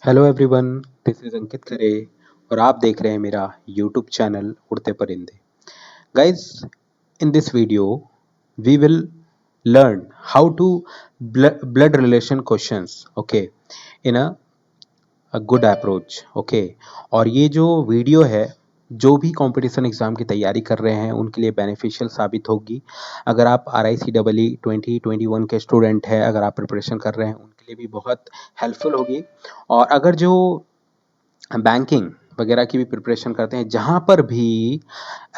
Hello everyone, this is अंकित खरे और आप देख रहे हैं मेरा यूट्यूब चैनल उड़ते परिंदे। Guys, in this video we will learn how to blood relation questions, okay, in a good approach, okay। और ये जो वीडियो है, जो भी कंपटीशन एग्जाम की तैयारी कर रहे हैं उनके लिए बेनिफिशियल साबित होगी। अगर आप RICEE 2021 के स्टूडेंट हैं, अगर आप प्रिपरेशन कर रहे हैं उनके लिए भी बहुत हेल्पफुल होगी। और अगर जो बैंकिंग वगैरह की भी प्रिपरेशन करते हैं, जहाँ पर भी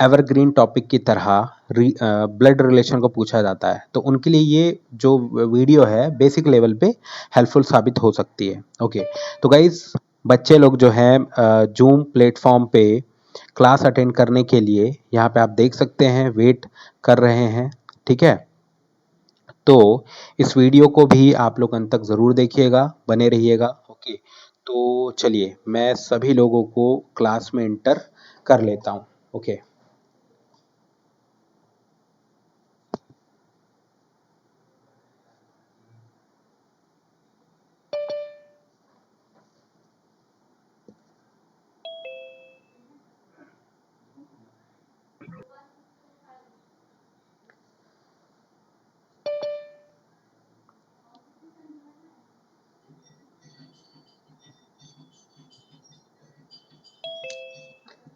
एवरग्रीन टॉपिक की तरह ब्लड रिलेशन को पूछा जाता है, तो उनके लिए ये जो वीडियो है बेसिक लेवल पे हेल्पफुल साबित हो सकती है। ओके, तो गाइस, बच्चे लोग जो हैं जूम प्लेटफॉर्म पे क्लास अटेंड करने के लिए यहाँ पे आप देख सकते हैं वेट कर रहे हैं, ठीक है। तो इस वीडियो को भी आप लोग अंत तक ज़रूर देखिएगा, बने रहिएगा, ओके। तो चलिए मैं सभी लोगों को क्लास में इंटर कर लेता हूँ, okay.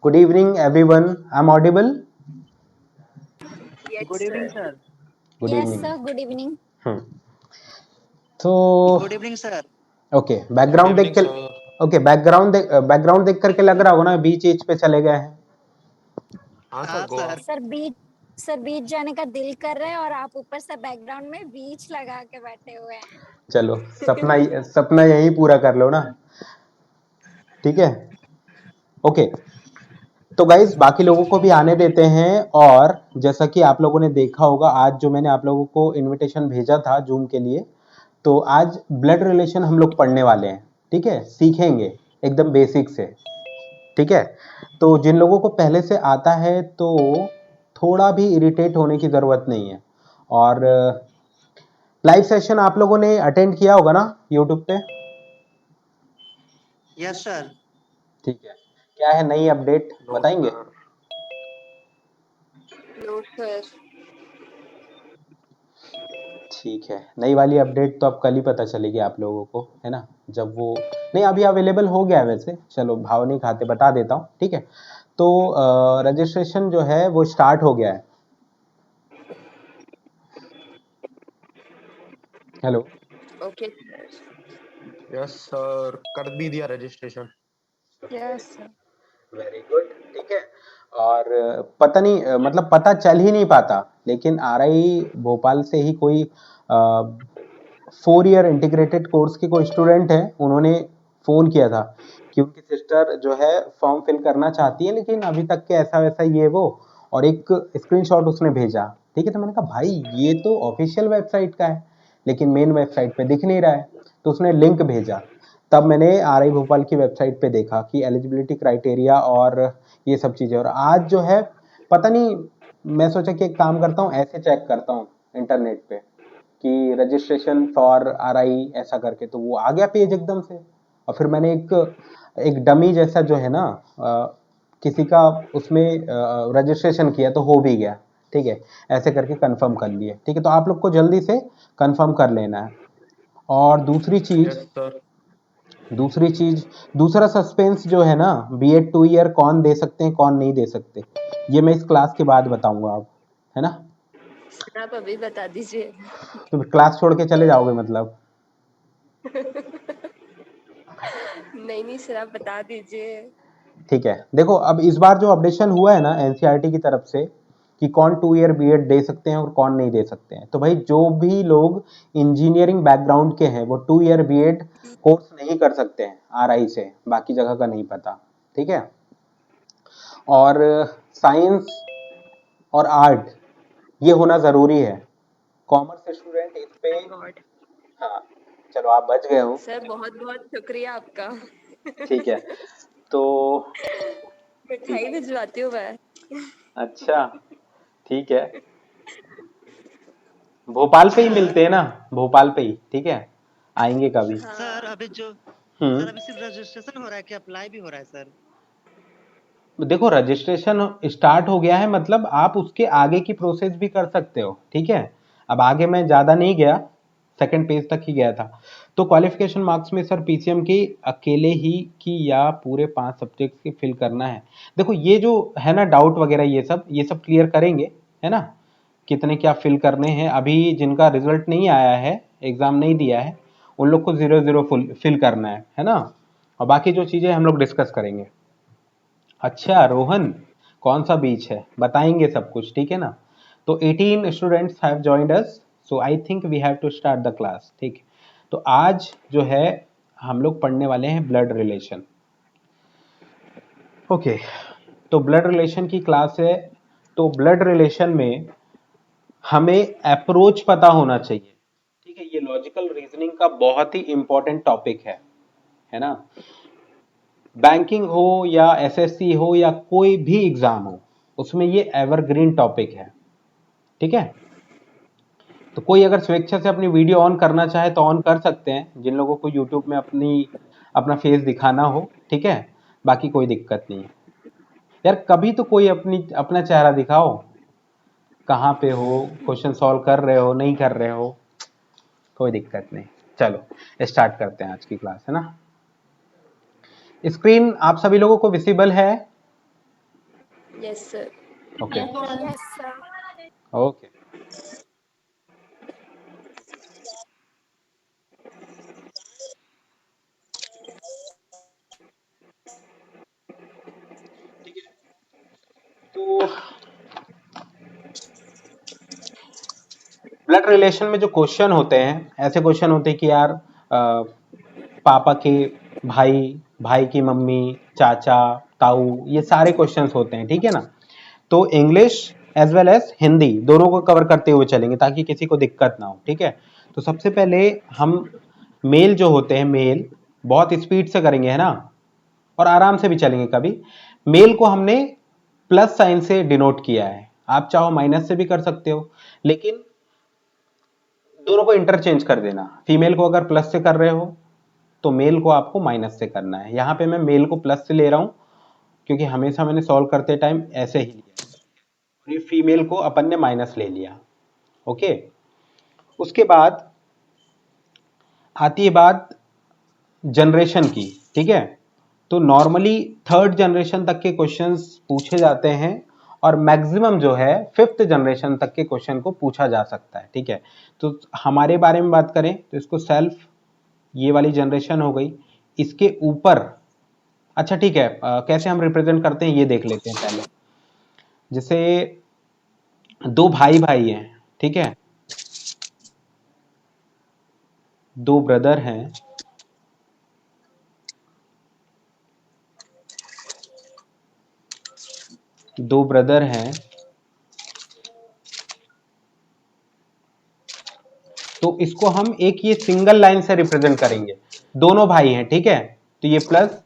Good evening everyone, I am audible? Yes, Good evening, sir. sir. Good Yes, evening. sir. Good evening. तो Good evening, sir. Okay, good background देख इवनिंग के, सर। ओके, बैकग्राउंड देख करके लग रहा होगा ना बीच बीच पे चले गए हैं। हाँ सर, हाँ गो सर। सर बीच जाने का दिल कर रहा है और आप ऊपर से बैकग्राउंड में बीच लगा के बैठे हुए हैं। चलो, सपना यही पूरा कर लो ना, ठीक है, ओके। तो गाइस, बाकी लोगों को भी आने देते हैं। और जैसा कि आप लोगों ने देखा होगा, आज जो मैंने आप लोगों को इनविटेशन भेजा था जूम के लिए, तो आज ब्लड रिलेशन हम लोग पढ़ने वाले हैं, ठीक है, सीखेंगे एकदम बेसिक से, ठीक है। तो जिन लोगों को पहले से आता है तो थोड़ा भी इरिटेट होने की ज़रूरत नहीं है। और लाइव सेशन आप लोगों ने अटेंड किया होगा ना यूट्यूब पे? Yes, sir. ठीक है, क्या है नई अपडेट नो बताएंगे? सर। No, sir. ठीक है, नई वाली अपडेट तो अब कल ही पता चलेगी आप लोगों को, है ना, जब वो नहीं, अभी अवेलेबल हो गया है वैसे। चलो, भाव नहीं खाते, बता देता हूँ, ठीक है। तो रजिस्ट्रेशन जो है वो स्टार्ट हो गया है। Hello, Okay, sir. Yes sir, कर भी दिया registration. Yes, sir. Very good, ठीक है। और पता नहीं, मतलब पता चल ही नहीं पाता, लेकिन RI भोपाल से ही कोई 4 ईयर इंटीग्रेटेड कोर्स के कोई स्टूडेंट है, उन्होंने फ़ोन किया था कि उनकी सिस्टर जो है फॉर्म फिल करना चाहती है, लेकिन अभी तक के ऐसा वैसा ये वो, और एक स्क्रीनशॉट उसने भेजा, ठीक है। तो मैंने कहा भाई ये तो ऑफिशियल वेबसाइट का है, लेकिन मेन वेबसाइट पे दिख नहीं रहा है। तो उसने लिंक भेजा, तब मैंने RI भोपाल की वेबसाइट पे देखा कि एलिजिबिलिटी क्राइटेरिया और ये सब चीज़ें। और आज जो है पता नहीं, मैं सोचा कि एक काम करता हूँ, ऐसे चेक करता हूँ इंटरनेट पे कि रजिस्ट्रेशन फॉर RI ऐसा करके, तो वो आ गया पेज एकदम से। और फिर मैंने एक डमी जैसा जो है ना, किसी का उसमें रजिस्ट्रेशन किया तो हो भी गया, ठीक है। ऐसे करके कंफर्म कर लिए, ठीक है। तो आप लोग को जल्दी से कंफर्म कर लेना है। और यस सर। दूसरा सस्पेंस जो है ना, B.Ed 2 ईयर कौन दे सकते हैं कौन नहीं दे सकते, ये मैं इस क्लास के बाद बताऊंगा अब, है ना। Sir, आप अभी बता दीजिए। तो क्लास छोड़ के चले जाओगे मतलब? नहीं सर, आप बता दीजिए। ठीक है, देखो अब इस बार जो अपडेशन हुआ है ना NCERT की तरफ से कि कौन 2 ईयर B.Ed दे सकते हैं और कौन नहीं दे सकते हैं, तो भाई जो भी लोग इंजीनियरिंग बैकग्राउंड के हैं वो 2 ईयर B.Ed कोर्स नहीं कर सकते हैं RI से, बाकी जगह का नहीं पता, ठीक है। और साइंस और आर्ट ये होना ज़रूरी है। कॉमर्स स्टूडेंट इस पे, Thank God. हाँ, चलो आप बच गए हो, सर बहुत बहुत शुक्रिया आपका। ठीक है। तो मिठाई भिजवाती हूँ मैं। अच्छा, ठीक है, भोपाल पे ही सर मिलते हैं ना, भोपाल पे ही, ठीक है, आएंगे कभी। हाँ। सर हम्म। सर अभी सिर्फ रजिस्ट्रेशन हो रहा है कि अप्लाई भी हो रहा है सर? देखो रजिस्ट्रेशन स्टार्ट हो गया है, मतलब आप उसके आगे की प्रोसेस भी कर सकते हो, ठीक है। अब आगे मैं ज़्यादा नहीं गया, सेकंड पेज तक ही गया था। तो क्वालिफिकेशन मार्क्स में सर पीसीएम की अकेले ही की या पूरे 5 सब्जेक्ट्स की फिल करना है। देखो ये जो है ना डाउट वगैरह ये सब क्लियर करेंगे, है ना। कितने क्या फिल करने हैं, अभी जिनका रिजल्ट नहीं आया है, एग्जाम नहीं दिया है, उन लोग को 0 0 फिल करना है ना। और बाकी जो चीज़ें हम लोग डिस्कस करेंगे। अच्छा रोहन, कौन सा बीच है बताएंगे सब कुछ, ठीक है ना। तो 18 students have joined us, so I think we have to start the class, ठीक। तो आज जो है हम लोग पढ़ने वाले हैं ब्लड रिलेशन। ओके, तो ब्लड रिलेशन की क्लास है। तो ब्लड रिलेशन में हमें अप्रोच पता होना चाहिए, ठीक है। ये लॉजिकल रीजनिंग का बहुत ही इंपॉर्टेंट टॉपिक है ना। बैंकिंग हो या एसएससी हो या कोई भी एग्जाम हो, उसमें ये एवरग्रीन टॉपिक है, ठीक है। तो कोई अगर स्वेच्छा से अपनी वीडियो ऑन करना चाहे तो ऑन कर सकते हैं, जिन लोगों को यूट्यूब में अपना फेस दिखाना हो, ठीक है। बाकी कोई दिक्कत नहीं है यार। कभी तो कोई अपना चेहरा दिखाओ, कहाँ पे हो, क्वेश्चन सॉल्व कर रहे हो नहीं कर रहे हो, कोई दिक्कत नहीं। चलो स्टार्ट करते हैं आज की क्लास, है ना। स्क्रीन आप सभी लोगों को विजिबल है? Yes sir. Okay yes sir. Okay. तो ब्लड रिलेशन में जो क्वेश्चन होते हैं, ऐसे क्वेश्चन होते हैं कि यार पापा के भाई, भाई की मम्मी, चाचा, ताऊ, ये सारे क्वेश्चंस होते हैं, ठीक है ना। तो English as well as Hindi दोनों को कवर करते हुए चलेंगे ताकि किसी को दिक्कत ना हो, ठीक है। तो सबसे पहले हम मेल जो होते हैं, मेल बहुत स्पीड से करेंगे, है ना, और आराम से भी चलेंगे कभी। मेल को हमने प्लस साइन से डिनोट किया है, आप चाहो माइनस से भी कर सकते हो, लेकिन दोनों को इंटरचेंज कर देना। फीमेल को अगर प्लस से कर रहे हो तो मेल को आपको माइनस से करना है। यहां पे मैं मेल को प्लस से ले रहा हूं क्योंकि हमेशा मैंने सॉल्व करते टाइम ऐसे ही लिया, और ये फीमेल को अपन ने माइनस ले लिया। ओके, उसके बाद आती है बात जनरेशन की, ठीक है। तो नॉर्मली थर्ड जनरेशन तक के क्वेश्चंस पूछे जाते हैं, और मैक्सिमम जो है फिफ्थ जनरेशन तक के क्वेश्चन को पूछा जा सकता है, ठीक है। तो हमारे बारे में बात करें तो इसको सेल्फ, ये वाली जनरेशन हो गई। इसके ऊपर अच्छा ठीक है, कैसे हम रिप्रेजेंट करते हैं ये देख लेते हैं पहले। जैसे दो भाई भाई हैं, ठीक है, दो ब्रदर हैं, दो ब्रदर हैं, तो इसको हम एक ये सिंगल लाइन से रिप्रेजेंट करेंगे। दोनों भाई हैं, ठीक है, तो ये प्लस,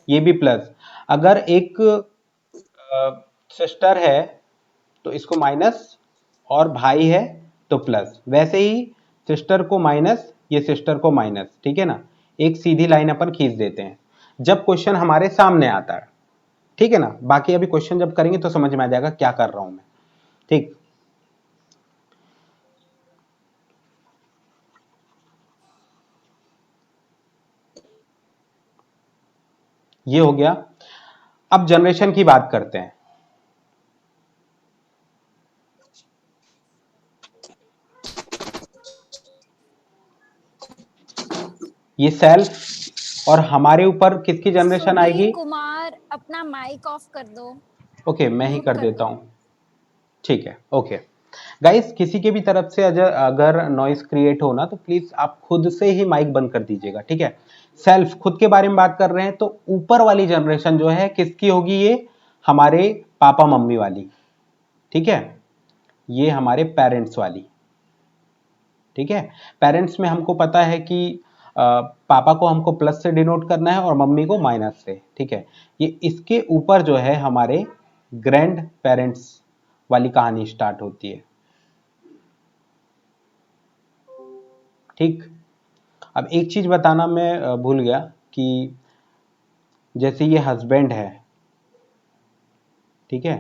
ये भी प्लस। अगर एक सिस्टर है तो इसको माइनस, और भाई है तो प्लस। वैसे ही सिस्टर को माइनस, ये सिस्टर को माइनस, ठीक है ना। एक सीधी लाइन अपन खींच देते हैं जब क्वेश्चन हमारे सामने आता है, ठीक है ना। बाकी अभी क्वेश्चन जब करेंगे तो समझ में आ जाएगा क्या कर रहा हूं मैं, ठीक। ये हो गया। अब जनरेशन की बात करते हैं। ये सेल्फ, और हमारे ऊपर किसकी जनरेशन सुधीर आएगी? कुमार अपना माइक ऑफ कर दो, ओके, मैं ही म्यूट कर कर देता दो। हूं, ठीक है। ओके गाइस, किसी के भी तरफ से अगर नॉइस क्रिएट हो ना तो प्लीज आप खुद से ही माइक बंद कर दीजिएगा, ठीक है। सेल्फ, खुद के बारे में बात कर रहे हैं, तो ऊपर वाली जनरेशन जो है किसकी होगी? ये हमारे पापा मम्मी वाली, ठीक है। ये हमारे पेरेंट्स वाली, ठीक है। पेरेंट्स में हमको पता है कि पापा को हमको प्लस से डिनोट करना है और मम्मी को माइनस से, ठीक है। ये इसके ऊपर जो है हमारे ग्रैंड पेरेंट्स वाली कहानी स्टार्ट होती है, ठीक। अब एक चीज बताना मैं भूल गया, कि जैसे ये हस्बैंड है, ठीक है,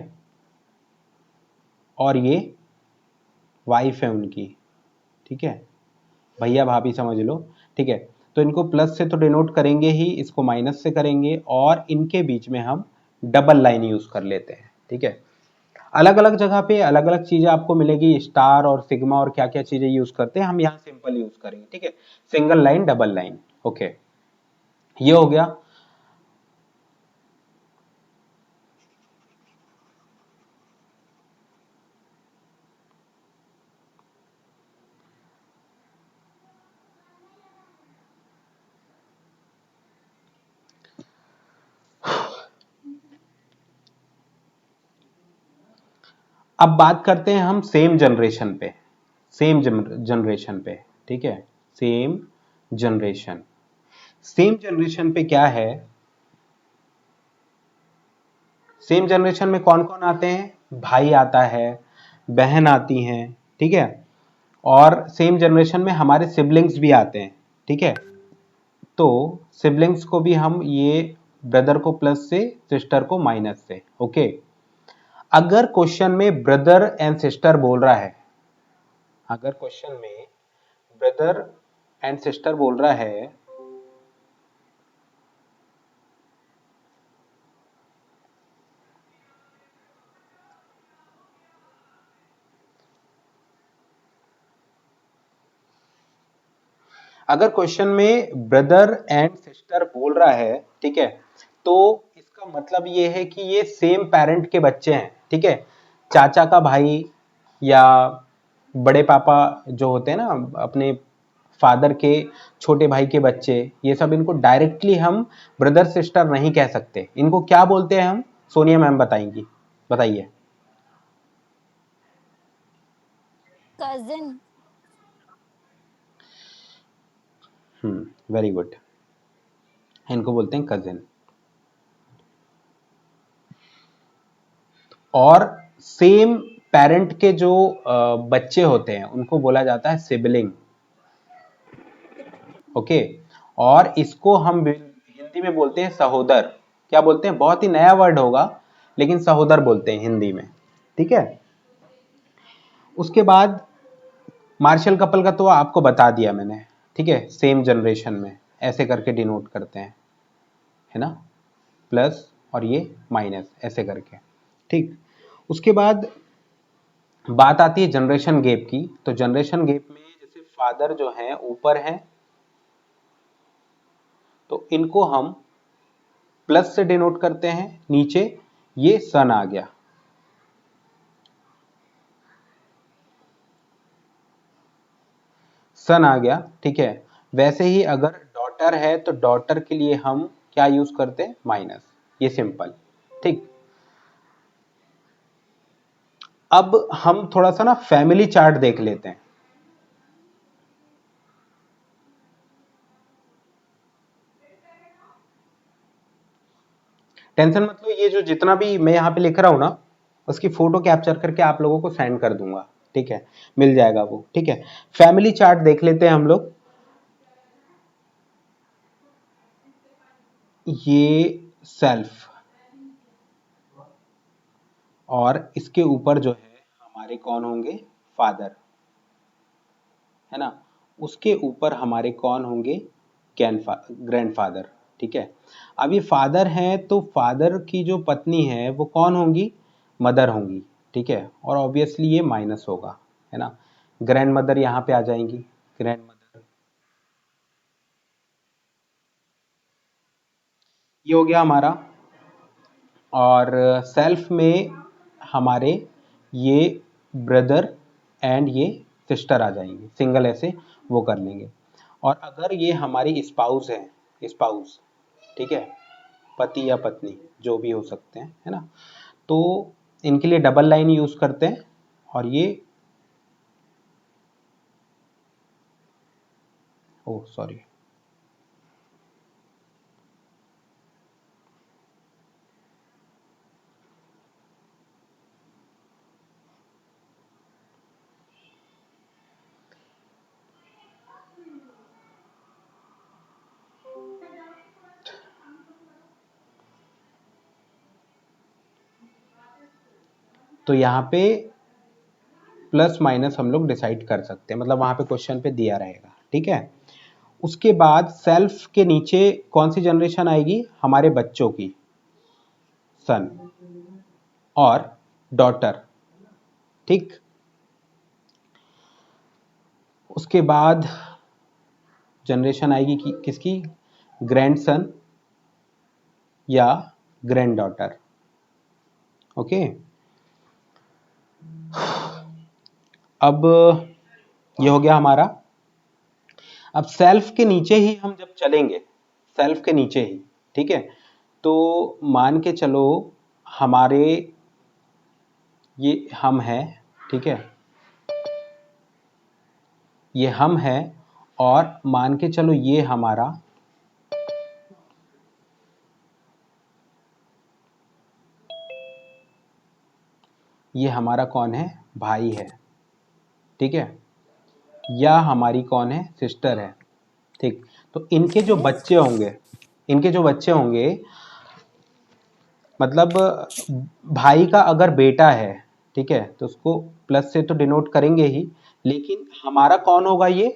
और ये वाइफ है उनकी, ठीक है, भैया भाभी समझ लो, ठीक है। तो इनको प्लस से तो डिनोट करेंगे ही, इसको माइनस से करेंगे, और इनके बीच में हम डबल लाइन यूज कर लेते हैं, ठीक है। अलग अलग जगह पे अलग अलग चीजें आपको मिलेगी, स्टार और सिग्मा और क्या क्या चीजें यूज करते हैं, हम यहाँ सिंपल यूज करेंगे, ठीक है। Single line, double line, okay, ये हो गया। अब बात करते हैं हम सेम जनरेशन पे, सेम जनरेशन पे, ठीक है, सेम जनरेशन। सेम जनरेशन पे क्या है, सेम जनरेशन में कौन कौन आते हैं, भाई आता है, बहन आती हैं, ठीक है, और सेम जनरेशन में हमारे सिबलिंग्स भी आते हैं, ठीक है। तो सिबलिंग्स को भी हम ये ब्रदर को प्लस से, सिस्टर को माइनस से, ओके। अगर क्वेश्चन में ब्रदर एंड सिस्टर बोल रहा है, अगर क्वेश्चन में ब्रदर एंड सिस्टर बोल रहा है, अगर क्वेश्चन में ब्रदर एंड सिस्टर बोल रहा है, ठीक है, तो इसका मतलब ये है कि ये सेम पेरेंट के बच्चे हैं, ठीक है। चाचा का भाई या बड़े पापा जो होते हैं ना, अपने फादर के छोटे भाई के बच्चे, ये सब, इनको डायरेक्टली हम ब्रदर सिस्टर नहीं कह सकते, इनको क्या बोलते हैं हम, सोनिया मैम बताएंगी, बताइए। कजिन। वेरी गुड, इनको बोलते हैं कजिन। और सेम पेरेंट के जो बच्चे होते हैं उनको बोला जाता है सिबलिंग, ओके। और इसको हम हिंदी में बोलते हैं सहोदर। क्या बोलते हैं, बहुत ही नया वर्ड होगा, लेकिन सहोदर बोलते हैं हिंदी में, ठीक है। उसके बाद मार्शल कपल का तो आपको बता दिया मैंने, ठीक है, सेम जनरेशन में ऐसे करके डिनोट करते हैं, है ना, प्लस और ये माइनस ऐसे करके, ठीक। उसके बाद बात आती है जनरेशन गैप की। तो जनरेशन गैप में जैसे फादर जो हैं ऊपर हैं, तो इनको हम प्लस से डिनोट करते हैं, नीचे ये सन आ गया, सन आ गया, ठीक है। वैसे ही अगर डॉटर है तो डॉटर के लिए हम क्या यूज करते हैं, माइनस, ये सिंपल, ठीक। अब हम थोड़ा सा ना फैमिली चार्ट देख लेते हैं। टेंशन मत लो, ये जो जितना भी मैं यहाँ पे लिख रहा हूं ना, उसकी फोटो कैप्चर करके आप लोगों को सेंड कर दूंगा, ठीक है, मिल जाएगा वो, ठीक है। फैमिली चार्ट देख लेते हैं हम लोग। ये सेल्फ, और इसके ऊपर जो है हमारे कौन होंगे, फादर, है ना। उसके ऊपर हमारे कौन होंगे, ग्रैंडफादर, ठीक है। अब ये फादर हैं तो फादर की जो पत्नी है वो कौन होंगी, मदर होंगी, ठीक है। और ऑब्वियसली ये माइनस होगा, है ना। ग्रैंड मदर यहाँ पे आ जाएंगी, ग्रैंड मदर, ये हो गया हमारा। और सेल्फ में हमारे ये ब्रदर एंड ये सिस्टर आ जाएंगे, सिंगल ऐसे वो कर लेंगे। और अगर ये हमारी स्पाउस है, स्पाउस, ठीक है, पति या पत्नी जो भी हो सकते हैं, है ना, तो इनके लिए डबल लाइन यूज करते हैं। और ये, ओ सॉरी, तो यहाँ पे प्लस माइनस हम लोग डिसाइड कर सकते हैं, मतलब वहां पे क्वेश्चन पे दिया रहेगा, ठीक है। उसके बाद सेल्फ के नीचे कौन सी जनरेशन आएगी, हमारे बच्चों की, सन और डॉटर, ठीक। उसके बाद जनरेशन आएगी किसकी, ग्रैंडसन या ग्रैंड डॉटर, ओके। अब ये हो गया हमारा। अब सेल्फ के नीचे ही हम जब चलेंगे, सेल्फ के नीचे ही, ठीक है, तो मान के चलो हमारे ये हम है, ठीक है, ये हम है, और मान के चलो ये हमारा कौन है, भाई है, ठीक है, या हमारी कौन है, सिस्टर है, ठीक। तो इनके जो बच्चे होंगे, मतलब भाई का अगर बेटा है, ठीक है, तो उसको प्लस से तो डिनोट करेंगे ही, लेकिन हमारा कौन होगा, ये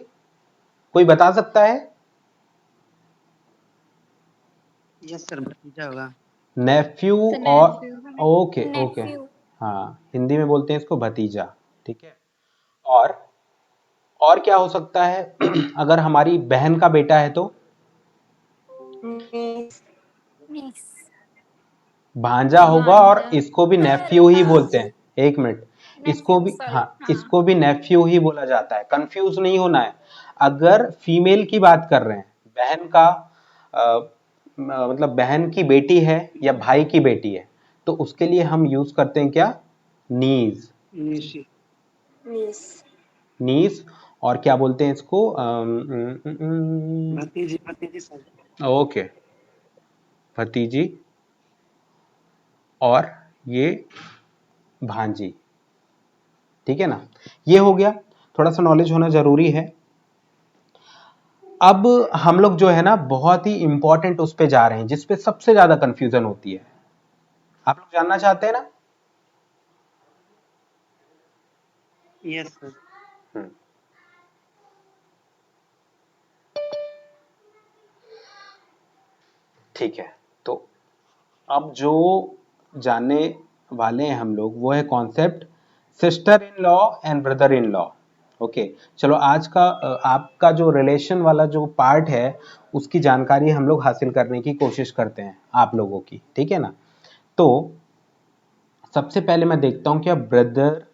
कोई बता सकता है? यस सर, भतीजा होगा। नेफ्यू तो और nephew ओके ओके, nephew हाँ, हिंदी में बोलते हैं इसको भतीजा, ठीक है। और क्या हो सकता है अगर हमारी बहन का बेटा है तो niece, niece भांजा होगा, और भांजा इसको भी सर नेफ्यू ही बोलते हैं। एक मिनट, इसको nephew भी, sorry हाँ, हाँ इसको भी नेफ्यू ही बोला जाता है, कंफ्यूज नहीं होना है। अगर फीमेल की बात कर रहे हैं, बहन का मतलब बहन की बेटी है या भाई की बेटी है, तो उसके लिए हम यूज करते हैं क्या, नीज, निशी। niece, नीस। और क्या बोलते हैं इसको, भतीजी भतीजी सर। ओके, भतीजी, और ये भांजी, ठीक है ना। ये हो गया, थोड़ा सा नॉलेज होना जरूरी है। अब हम लोग जो है ना बहुत ही इंपॉर्टेंट उस पे जा रहे हैं जिसपे सबसे ज्यादा कंफ्यूजन होती है। आप लोग जानना चाहते हैं ना? Yes sir. हम्म, ठीक है। तो अब जो जानने वाले हैं हम लोग वो है concept sister in law and brother in law. Okay, चलो आज का आपका जो रिलेशन वाला जो पार्ट है उसकी जानकारी हम लोग हासिल करने की कोशिश करते हैं आप लोगों की, ठीक है ना। तो सबसे पहले मैं देखता हूं क्या ब्रदर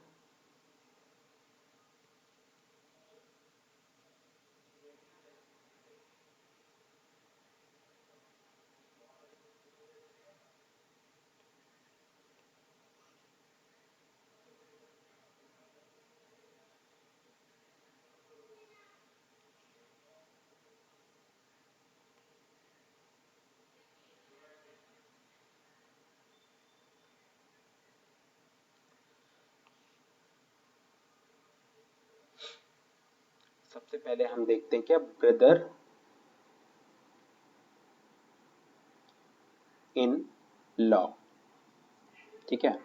सबसे पहले हम देखते हैं क्या ब्रदर इन लॉ, ठीक है।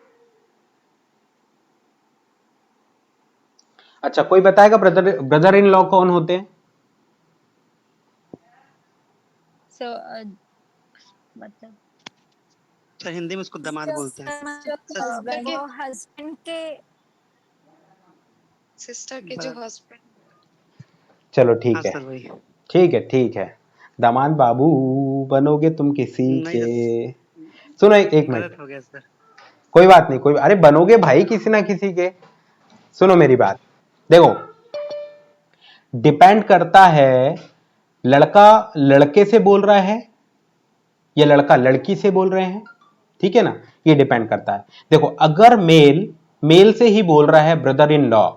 अच्छा, कोई बताएगा ब्रदर ब्रदर इन लॉ कौन होते हैं? so मतलब सर हिंदी में उसको दामाद बोलते हैं। husband के वो हस्बैंड के sister के जो husband, चलो हाँ ठीक है, सर वही। ठीक है, ठीक है। दामाद बाबू बनोगे तुम किसी नहीं के। सर, सुनो एक मिनट, गलत हो गया सर। कोई बात नहीं, कोई, अरे बनोगे भाई किसी ना किसी के। सुनो मेरी बात, देखो, डिपेंड करता है लड़का लड़के से बोल रहा है या लड़का लड़की से बोल रहे हैं, ठीक है ना, ये डिपेंड करता है। देखो, अगर मेल मेल से ही बोल रहा है ब्रदर इन लॉ,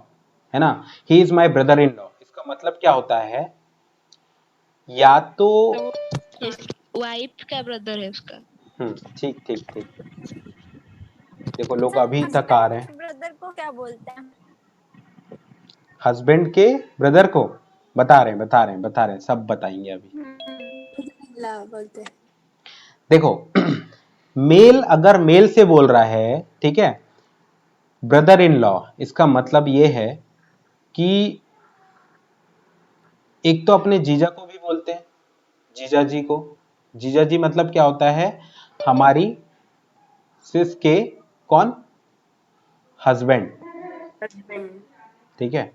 है ना, he is my brother in law, इसका मतलब क्या होता है, या तो वाइफ का ब्रदर है उसका। ठीक ठीक ठीक, देखो लोग सर अभी तक आ हस्बैंड रहे के हैं। ब्रदर को क्या बोलते हैं? हस्बैंड के ब्रदर को बता रहे हैं, बता रहे हैं, बता रहे हैं, सब बताएंगे अभी। ला बोलते हैं। देखो मेल अगर मेल से बोल रहा है, ठीक है, ब्रदर इन लॉ, इसका मतलब ये है कि एक तो अपने जीजा को भी बोलते हैं, जीजा जी को। जीजा जी मतलब क्या होता है, हमारी सिस के कौन, हस्बैंड, हस्बैंड। ठीक है।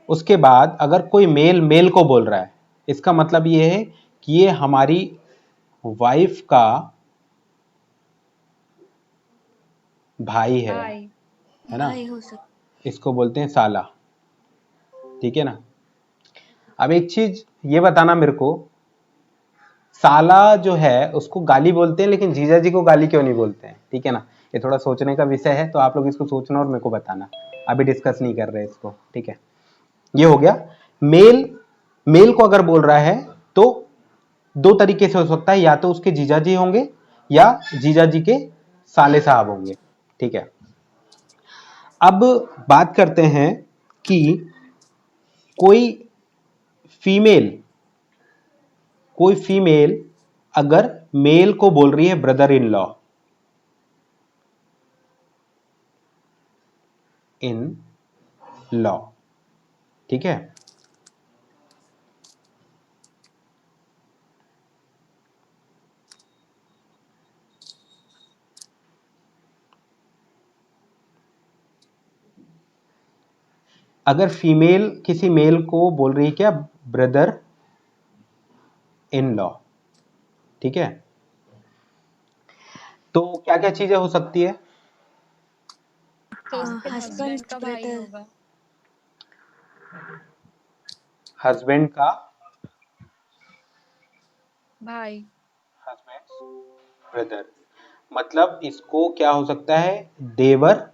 उसके बाद अगर कोई मेल मेल को बोल रहा है, इसका मतलब ये है कि ये हमारी वाइफ का भाई है ना, भाई हो सकता इसको बोलते हैं साला, ठीक है ना। अब एक चीज ये बताना मेरे को, साला जो है उसको गाली बोलते हैं लेकिन जीजा जी को गाली क्यों नहीं बोलते हैं, ठीक है ना। ये थोड़ा सोचने का विषय है, तो आप लोग इसको सोचना और मेरे को बताना, अभी डिस्कस नहीं कर रहे इसको, ठीक है। ये हो गया। मेल, मेल को अगर बोल रहा है तो दो तरीके से हो सकता है, या तो उसके जीजा जी होंगे या जीजा जी के साले साहब होंगे, ठीक है। अब बात करते हैं कि कोई फीमेल, कोई फीमेल अगर मेल को बोल रही है brother in law, in law, ठीक है। अगर फीमेल किसी मेल को बोल रही है क्या, ब्रदर इन लॉ, ठीक है, तो क्या क्या चीजें हो सकती है। तो उसके हस्बैंड हस्बैंड का भाई ब्रदर होगा। हस्बैंड का, भाई। हस्बैंड ब्रदर, मतलब इसको क्या हो सकता है, देवर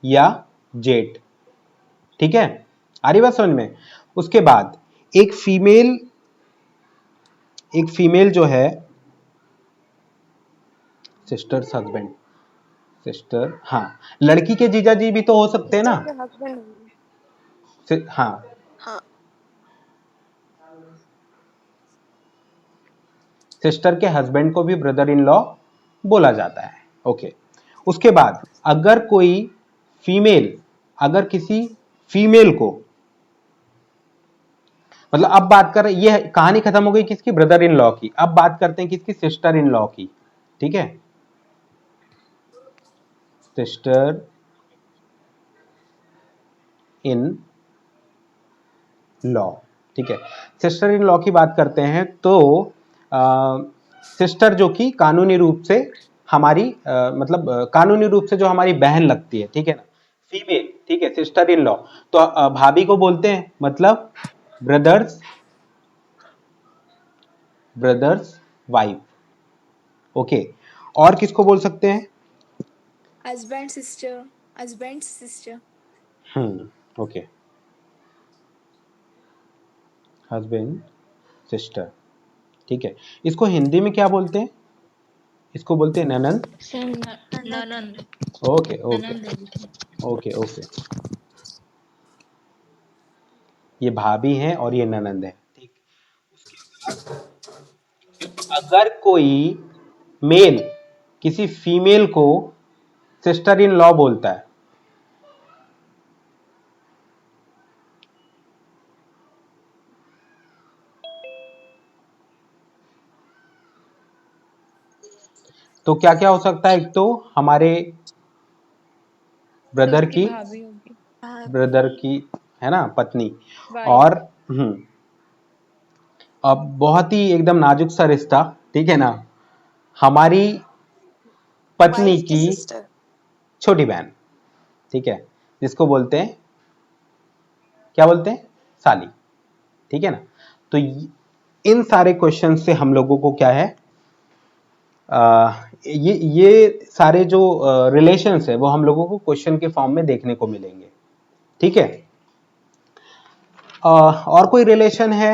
या जेठ, ठीक है। आ रही बात समझ में। उसके बाद एक फीमेल, एक फीमेल जो है, सिस्टर्स हस्बैंड, सिस्टर, हाँ, लड़की के जीजा जी भी तो हो सकते हैं ना। सिस्टर के हस्बैंड होंगे। हाँ, हाँ। सिस्टर के हस्बैंड को भी ब्रदर इन लॉ बोला जाता है, ओके। उसके बाद अगर कोई फीमेल, अगर किसी फीमेल को, मतलब अब बात कर, ये कहानी खत्म हो गई किसकी, ब्रदर इन लॉ की। अब बात करते हैं किसकी, सिस्टर इन लॉ की, ठीक है। सिस्टर इन लॉ, ठीक है। सिस्टर इन लॉ की बात करते हैं तो सिस्टर जो कि कानूनी रूप से हमारी मतलब कानूनी रूप से जो हमारी बहन लगती है, ठीक है ना, फीमेल, ठीक है, सिस्टर इन लॉ। तो भाभी को बोलते हैं, मतलब ब्रदर्स, ब्रदर्स वाइफ, ओके। और किसको बोल सकते हैं, husband sister. Husband sister. Okay, husband sister, ठीक है। इसको हिंदी में क्या बोलते हैं, इसको बोलते हैं ननंद, सर ननंद। ओके ओके ननंद है जिसमें। ओके ओके, ये भाभी हैं और ये ननंद है, ठीक। अगर कोई मेल किसी फीमेल को सिस्टर इन लॉ बोलता है, तो क्या क्या हो सकता है, एक तो हमारे तो ब्रदर उसकी की, भाभी होगी। ब्रदर की, है ना, पत्नी। वाइफ। और अब बहुत ही एकदम नाजुक सा रिश्ता, ठीक है ना, हमारी पत्नी वाइफ की की सिस्टर। छोटी बहन, ठीक है, जिसको बोलते हैं, क्या बोलते हैं, साली, ठीक है ना। तो इन सारे क्वेश्चन से हम लोगों को क्या है, ये सारे जो रिलेशंस है वो हम लोगों को क्वेश्चन के फॉर्म में देखने को मिलेंगे, ठीक है। और कोई रिलेशन है,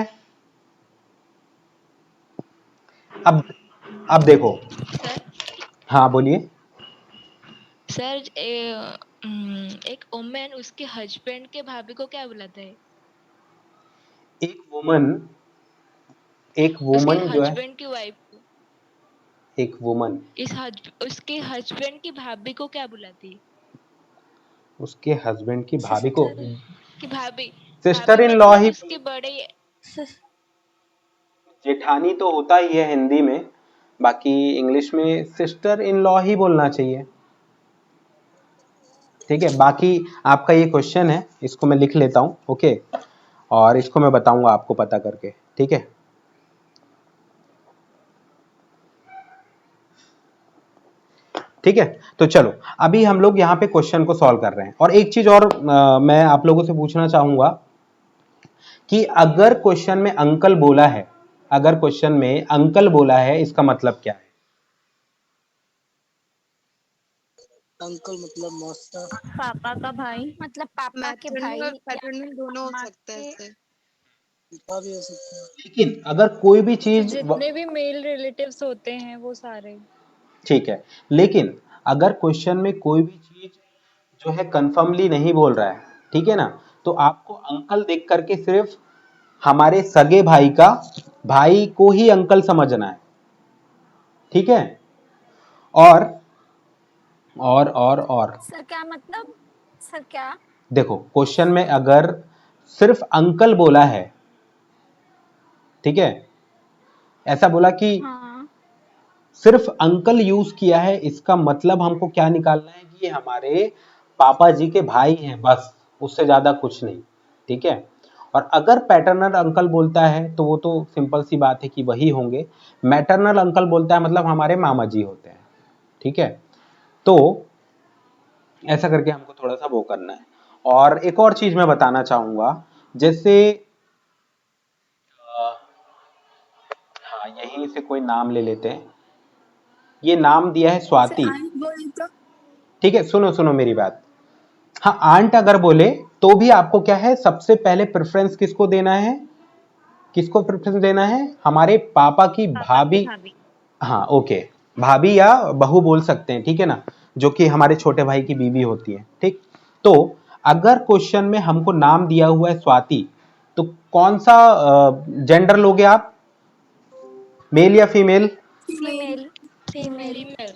अब अब देखो, सर। हाँ बोलिए। सर एक वुमेन उसके हस्बैंड के भाभी को क्या बुलाता है? एक वुमन, एक उसके वुमन जो है, हस्बैंड की वाइफ को। एक वुमन, उसके हस्बैंड की भाभी को क्या बुलाती है? उसके हस्बैंड की भाभी को कि भाभी सिस्टर इन लॉ मतलब ही, उसकी बड़ी जेठानी तो होता ही है हिंदी में, बाकी इंग्लिश में सिस्टर इन लॉ ही बोलना चाहिए। ठीक है, बाकी आपका ये क्वेश्चन है, इसको मैं लिख लेता हूँ, ओके, और इसको मैं बताऊंगा आपको पता करके, ठीक है। ठीक है, तो चलो अभी हम लोग यहाँ पे क्वेश्चन को सॉल्व कर रहे हैं। और एक चीज और मैं आप लोगों से पूछना चाहूंगा कि अगर क्वेश्चन में अंकल बोला है, अगर क्वेश्चन में अंकल बोला है, इसका मतलब क्या है? अंकल मतलब मौसा। पापा का भाई, मतलब पापा के मैटरनल भाई और या पैटर्नल दोनों हो अम्मा सकते हैं के। इससे। पिता भी हो सकता है। लेकिन अगर कोई भी तो चीज जितने भी मेल रिलेटिव्स होते हैं वो सारे। ठीक है, लेकिन अगर क्वेश्चन में कोई भी चीज जो है कंफर्मली नहीं बोल रहा है, ठीक है ना, तो आपको अंकल देख करके सिर्फ हमारे सगे भाई का भाई को ही अंकल समझना है, ठीक है। और और सर क्या मतलब? सर क्या? देखो, क्वेश्चन में अगर सिर्फ अंकल बोला है, ठीक है, ऐसा बोला कि हाँ। सिर्फ अंकल यूज किया है, इसका मतलब हमको क्या निकालना है कि ये हमारे पापा जी के भाई हैं, बस, उससे ज्यादा कुछ नहीं, ठीक है। और अगर पैटर्नल अंकल बोलता है तो वो तो सिंपल सी बात है कि वही होंगे। मैटरनल अंकल बोलता है मतलब हमारे मामा जी होते हैं, ठीक है। तो ऐसा करके हमको थोड़ा सा वो करना है। और एक और चीज मैं बताना चाहूंगा, जैसे हाँ, यहीं से कोई नाम ले लेते हैं। ये नाम दिया है से स्वाति, आंट बोले तो ठीक है, सुनो सुनो मेरी बात। हाँ, आंट अगर बोले तो भी आपको क्या है, सबसे पहले प्रेफरेंस किसको देना है? किसको प्रेफरेंस देना है? हमारे पापा की पापा की भाभी। भाभी। हाँ, ओके, भाभी या बहू बोल सकते हैं, ठीक है ना, जो कि हमारे छोटे भाई की बीवी होती है, ठीक। तो अगर क्वेश्चन में हमको नाम दिया हुआ है स्वाति, तो कौन सा जेंडर लोगे आप, मेल या female? Female. Female. Female. Female.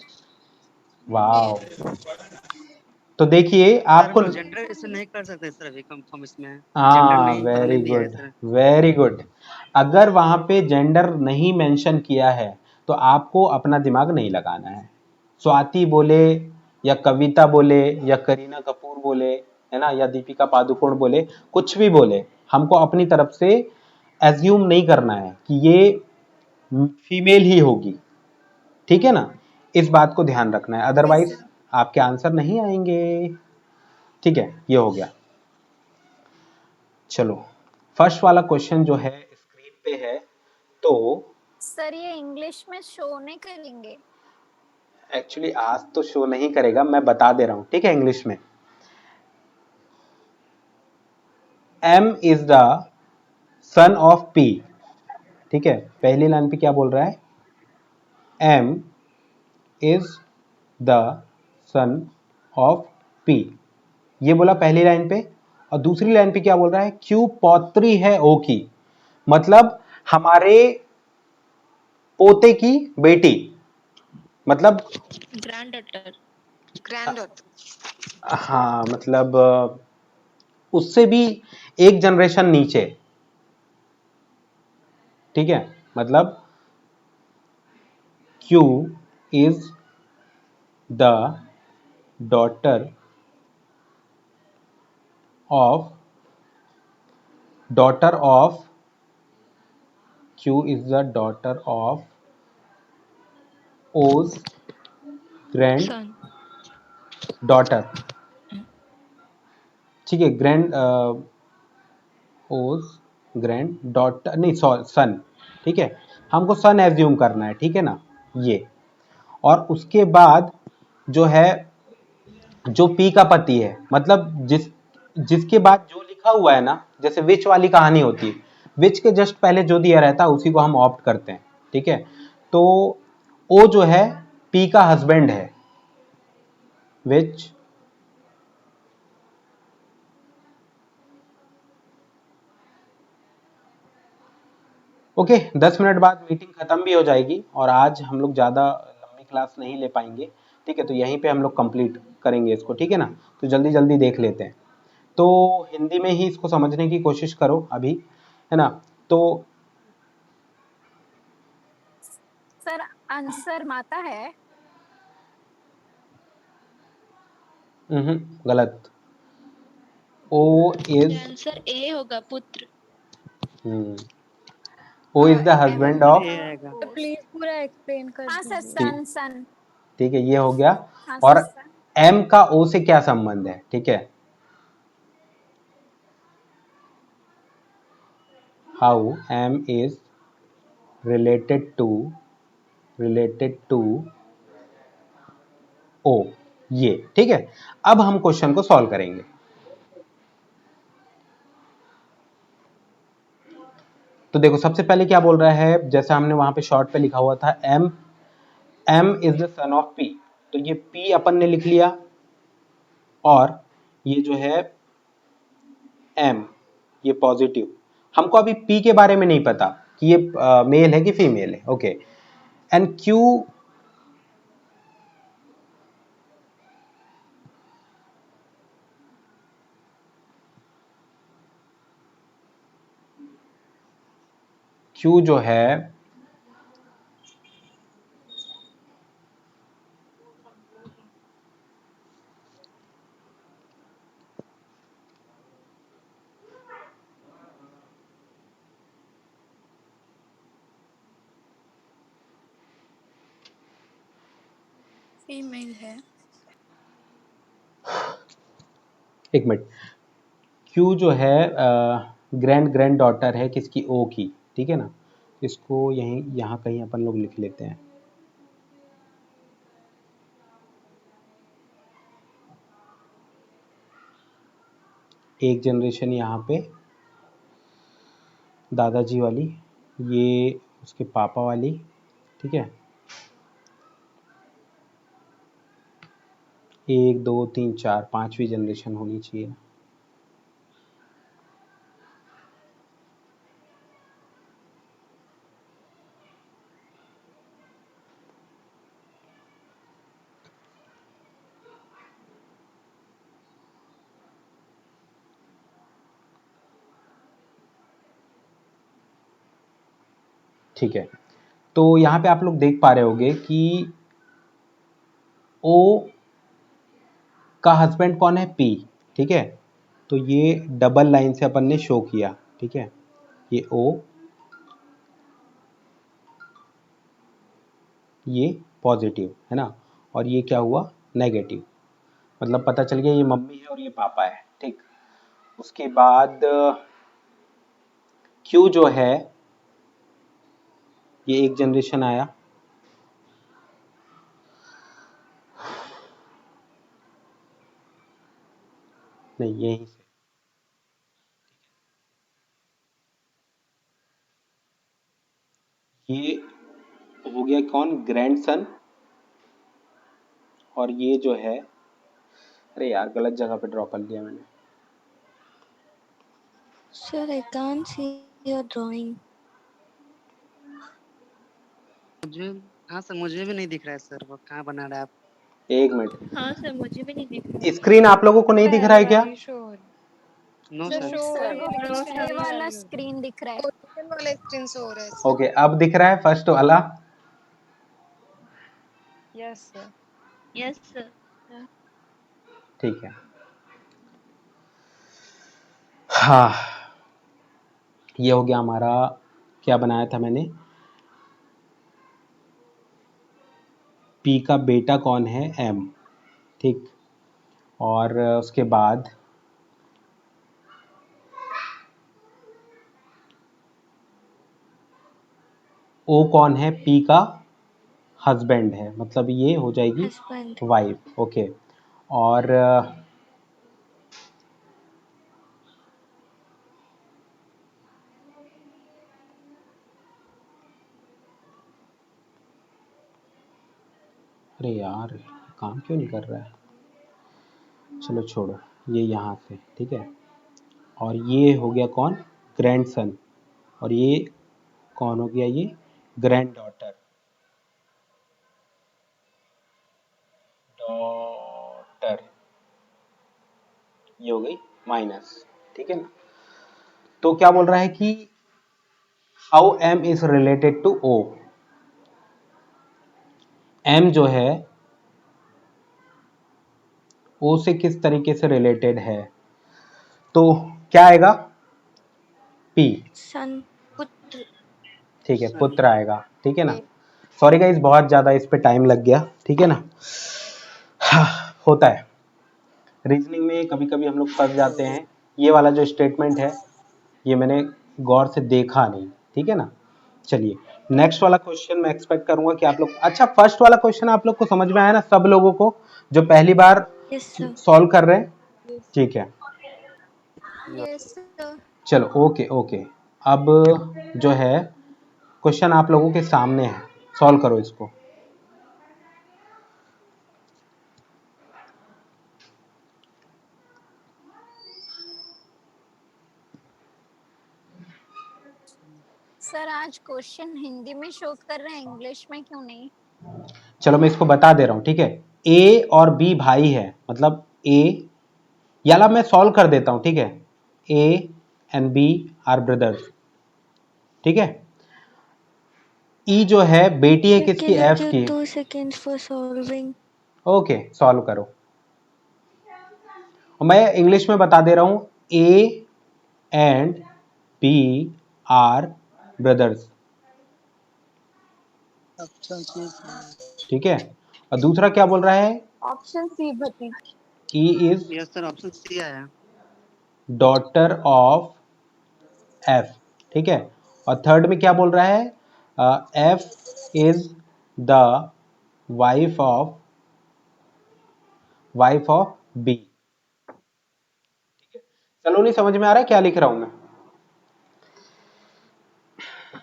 वाह, तो देखिए सर आपको, हम लोग जेंडर इसमें नहीं कर सकते सर, अभी कंफर्म इसमें जेंडर हाँ, नहीं वेरी बताने दिया है गुड, सर। Very good. अगर वहां पे जेंडर नहीं मेंशन किया है तो आपको अपना दिमाग नहीं लगाना है। स्वाति बोले या कविता बोले या करीना कपूर बोले, है ना, या दीपिका पादुकोण बोले, कुछ भी बोले, हमको अपनी तरफ से एज्यूम नहीं करना है कि ये फीमेल ही होगी, ठीक है ना। इस बात को ध्यान रखना है, यस अदरवाइज सर। आपके आंसर नहीं आएंगे, ठीक है। ये हो गया। चलो, फर्स्ट वाला क्वेश्चन जो है स्क्रीन पे है, तो सर ये इंग्लिश में शो नहीं करेंगे? एक्चुअली आज तो शो नहीं करेगा, मैं बता दे रहा हूं, ठीक है, इंग्लिश में। M is the son of P, ठीक है, पहली लाइन पे क्या बोल रहा है? M is the son of P, ये बोला पहली लाइन पे। और दूसरी लाइन पे क्या बोल रहा है? Q पौत्री है O की, मतलब हमारे पोते की बेटी, मतलब ग्रैंड डॉटर। Grand daughter. हाँ, मतलब उससे भी एक जनरेशन नीचे, ठीक है, मतलब Q is the daughter of Q is the daughter of ओज ग्रैंड सन। डॉटर, ठीक है, ग्रैंड ओज ग्रैंड डॉटर नहीं, सॉरी, सन, ठीक है, हमको सन एज्यूम करना है, ठीक है ना, ये। और उसके बाद जो है, जो पी का पति है, मतलब जिसके बाद जो लिखा हुआ है ना, जैसे विच वाली कहानी होती है, विच के जस्ट पहले जो दिया रहता है उसी को हम ऑप्ट करते हैं, ठीक है। तो ओ जो है पी का हस्बैंड है, विच ओके। 10 मिनट बाद मीटिंग खत्म भी हो जाएगी और आज हम लोग ज़्यादा लंबी क्लास नहीं ले पाएंगे, ठीक है, तो यहीं पे हम लोग कंप्लीट करेंगे इसको, ठीक है ना। तो जल्दी जल्दी देख लेते हैं। तो हिंदी में ही इसको समझने की कोशिश करो अभी, है ना। तो सर आंसर माता है। गलत। ओ इज आंसर ए होगा, पुत्र। O is the M husband फिर ऑफ, ये आएगा। तो प्लीज पूरा एक्सप्लेन कर हाँ सर, दीजिए। ठीक, सन सन। ठीक है, ये हो गया। हाँ और सर। एम का ओ से क्या संबंध है, ठीक है। How M is related to O, ये ठीक है। अब हम क्वेश्चन को सॉल्व करेंगे। तो देखो सबसे पहले क्या बोल रहा है, जैसा हमने वहां पे शॉर्ट पे लिखा हुआ था, M M is the son of P. तो ये पी अपन ने लिख लिया, और ये जो है एम, ये पॉजिटिव। हमको अभी पी के बारे में नहीं पता कि ये मेल है कि फीमेल है, ओके। एंड क्यू, क्यू जो है फीमेल है। एक मिनट, क्यू जो है ग्रैंड ग्रैंड डॉटर है किसकी, ओ की, ठीक है ना। इसको यहीं यहाँ कहीं अपन लोग लिख लेते हैं। एक जनरेशन यहाँ पे दादाजी वाली, ये उसके पापा वाली, ठीक है। 1 2 3 4 पांचवी जनरेशन होनी चाहिए। ठीक है, तो यहाँ पे आप लोग देख पा रहे होंगे कि ओ का हस्बैंड कौन है, पी, ठीक है। तो ये डबल लाइन से अपन ने शो किया, ठीक है। ये ओ, ये पॉजिटिव है ना, और ये क्या हुआ, नेगेटिव। मतलब पता चल गया ये मम्मी है और ये पापा है, ठीक। उसके बाद क्यू जो है, ये एक जनरेशन आया, नहीं यहीं से, ये हो गया कौन, ग्रैंडसन। और ये जो है, अरे यार गलत जगह पे ड्रॉ कर दिया मैंने। Sir, I can't see your drawing. मुझे, हाँ सर, मुझे भी नहीं दिख रहा है सर, वो कहाँ बना रहा है आप। एक मिनट, हाँ सर, मुझे भी नहीं दिख रहा। स्क्रीन आप लोगों को नहीं दिख रहा है क्या? नहीं शो हो रही। No sir sir. शो हो सर रही वो है लेकिन नो स्क्रीन पीछे सर। नहीं वाला शो हो स्क्रीन दिख रहा है। रही। वाला स्क्रीन शो हो रहा है ओके, अब दिख रहा है फर्स्ट वाला। Yes sir. Yes sir. ठीक है, हाँ, ये हो गया हमारा, क्या बनाया था मैंने, पी का बेटा कौन है, एम, ठीक। और उसके बाद ओ कौन है, पी का हस्बैंड है, मतलब ये हो जाएगी Husband. Wife, okay. और अरे यार काम क्यों नहीं कर रहा है, चलो छोड़ो, ये यहाँ से, ठीक है। और ये हो गया कौन, ग्रैंडसन। और ये कौन हो गया, ये ग्रैंड डॉटर। ये हो गई माइनस, ठीक है ना। तो क्या बोल रहा है कि how m is related to o, m जो है o से किस तरीके से रिलेटेड है, तो क्या आएगा, p, Son. पुत्र। ठीक है, सन। पुत्र आएगा, ठीक है ना। सॉरी गाइस, बहुत ज्यादा इस पे टाइम लग गया, ठीक है ना। हाँ, होता है रीजनिंग में, कभी कभी हम लोग फंस जाते हैं। ये वाला जो स्टेटमेंट है ये मैंने गौर से देखा नहीं, ठीक है ना। चलिए नेक्स्ट वाला क्वेश्चन मैं एक्सपेक्ट करूंगा कि आप लोग, अच्छा फर्स्ट वाला क्वेश्चन आप लोग को समझ में आया ना, सब लोगों को जो पहली बार Yes, sir. सॉल्व कर रहे हैं, ठीक है। Yes sir. चलो ओके ओके, अब जो है क्वेश्चन आप लोगों के सामने है, सॉल्व करो इसको। सर आज क्वेश्चन हिंदी में शो कर रहे हैं, इंग्लिश में क्यों नहीं? चलो मैं इसको बता दे रहा हूं, ठीक है। ए और बी भाई है, मतलब ए, याला मैं सॉल्व कर देता हूं, ठीक है। A and B are brothers, ठीक है। ई जो है बेटी है Sir, किसकी, can I एफ take की। 2 seconds for solving? Okay solve करो, और मैं इंग्लिश में बता दे रहा हूं, A and B are brothers, ठीक है। और दूसरा क्या बोल रहा है, ऑप्शन सी भतीज। E is yes sir, option C आया। डॉटर ऑफ एफ, ठीक है। और थर्ड में क्या बोल रहा है, F is the wife of B. चलो नहीं समझ में आ रहा है क्या लिख रहा हूं मैं।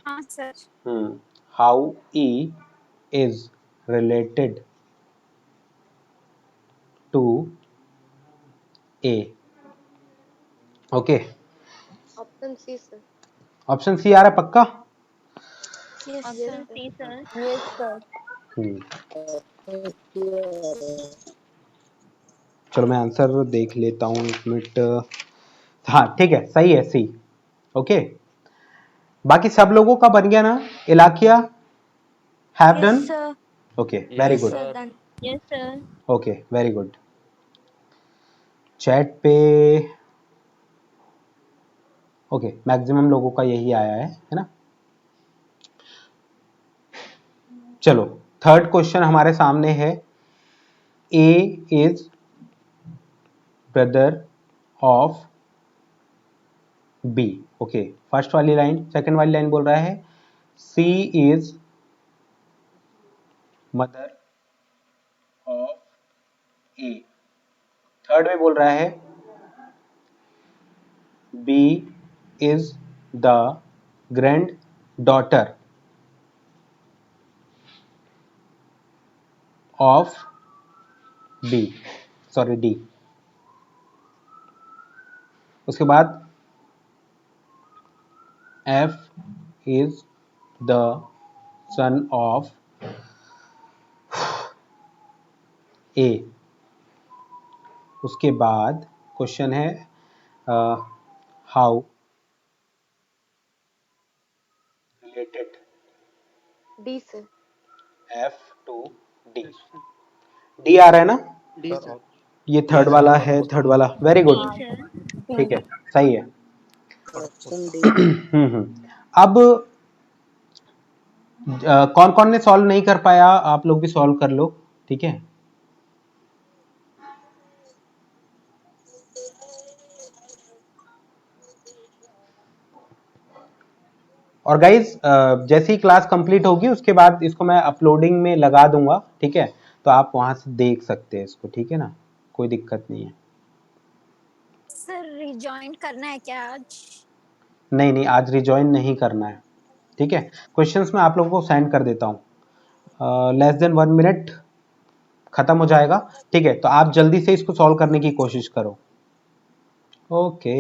हाँ sir. How E is related to A, okay. Option C sir. Option C आ रहा है पक्का। Yes, option sir. C sir. Yes sir. Hmm, चलो मैं आंसर देख लेता हूँ एक मिनट। हाँ ठीक है, सही है, सी, ओके। बाकी सब लोगों का बन गया ना, Ilakiya have Yes, done, sir. Okay very Yes, good, sir. Done. Yes sir. Okay very good. Chat पे ओके मैक्सिमम लोगों का यही आया है ना। चलो थर्ड क्वेश्चन हमारे सामने है, A is brother of B, okay. First वाली लाइन, सेकंड वाली लाइन बोल रहा है C is mother of A, third में बोल रहा है B is the granddaughter of B, sorry D. उसके बाद F is the son of A. उसके बाद क्वेश्चन है how related D sir. F to D, D आ रहा है ना, डी सर। ये थर्ड वाला है, थर्ड वाला, वेरी गुड, डी सर। ठीक है सही है। अब कौन कौन ने सॉल्व नहीं कर पाया, आप लोग भी सॉल्व कर लो, ठीक है। और गाइज जैसे ही क्लास कंप्लीट होगी उसके बाद इसको मैं अपलोडिंग में लगा दूंगा, ठीक है। तो आप वहां से देख सकते हैं इसको, ठीक है ना, कोई दिक्कत नहीं है। सर रिजॉइन करना है क्या आज? नहीं नहीं, आज रिजॉइन नहीं करना है, ठीक है। क्वेश्चंस मैं आप लोगों को सेंड कर देता हूँ, लेस देन 1 मिनट खत्म हो जाएगा, ठीक है। तो आप जल्दी से इसको सॉल्व करने की कोशिश करो, ओके।